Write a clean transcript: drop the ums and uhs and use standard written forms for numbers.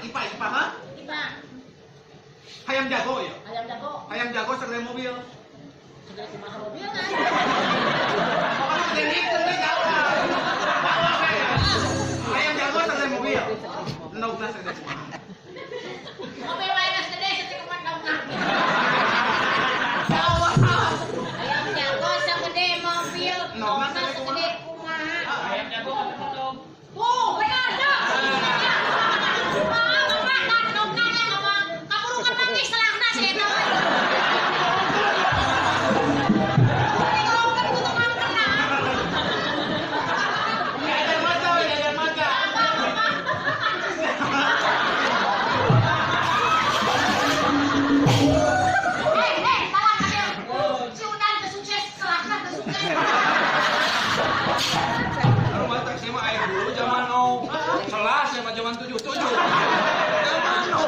IPA, ha? IPA. Hayam jago ya? Ayam jago. Hayam jago segede mobil. Segede kumaha mobil kan? Pokoknya segede itu nih kawan. Bawa saya. Hayam jago segede mobil. Naukna segede kumaha. Mobil wae geus gede setik kumaha daunna. Ayam jago segede mobil. Naukna segede kumaha. Hayam jago apa potong? Benar dah. Zaman now, selas ya zaman 77. Zaman now,